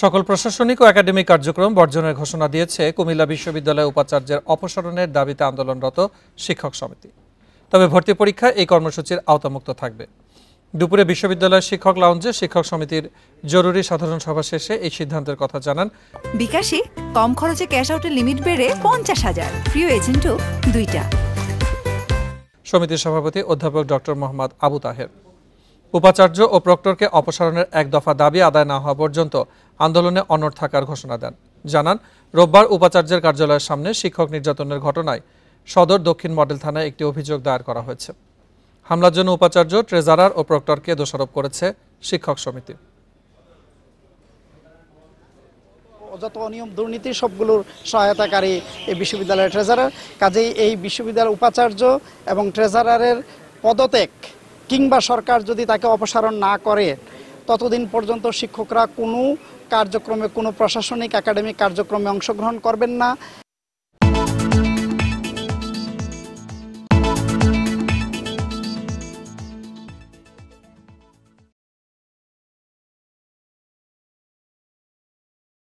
সকল প্রশাসনিক ও একাডেমিক কার্যক্রম বর্জনের ঘোষণা দিয়েছে কুমিল্লা বিশ্ববিদ্যালয় উপাচার্যের অপসারণের দাবিতে আন্দোলনরত শিক্ষক সমিতি। তবে ভর্তি পরীক্ষা এই কর্মসূচির আওতামুক্ত থাকবে। দুপুরে বিশ্ববিদ্যালয়ের শিক্ষক লাউঞ্জে শিক্ষক সমিতির জরুরি সাধারণ সভা শেষে এই সিদ্ধান্তের কথা জানান বিকাশে কম খরচে ক্যাশ আউটের লিমিট বেড়ে 50,000, প্রিয় এজেন্টও 2টা। সমিতির সভাপতি অধ্যাপক ডক্টর মোহাম্মদ আবু তাহের উপাচার্য ও প্রক্টরকে অপসারণের এক দফা দাবি আদায় না হওয়া পর্যন্ত আন্দোলনে অনড় থাকার ঘোষণা দেন। জানান, রোববার উপাচার্যের কার্যালয়ের সামনে শিক্ষক নির্যাতনের ঘটনায় সদর দক্ষিণ মডেল থানায় একটি অভিযোগ দায়ের করা হয়েছে। হামলার জন্য উপাচার্য, ট্রেজারার ও প্রক্টরকে দোষারোপ করেছে শিক্ষক সমিতি। যত অনিয়ম দুর্নীতি সবগুলোর সহায়তাকারী এই বিশ্ববিদ্যালয়ের ট্রেজারার। কাজেই এই বিশ্ববিদ্যালয়ের উপাচার্য এবং ট্রেজারারের পদত্যাগ কিংবা সরকার যদি তাকে অপসারণ না করে ততদিন পর্যন্ত শিক্ষকরা কোনো কার্যক্রমে, কোনো প্রশাসনিক একাডেমিক কার্যক্রমে অংশগ্রহণ করবেন না।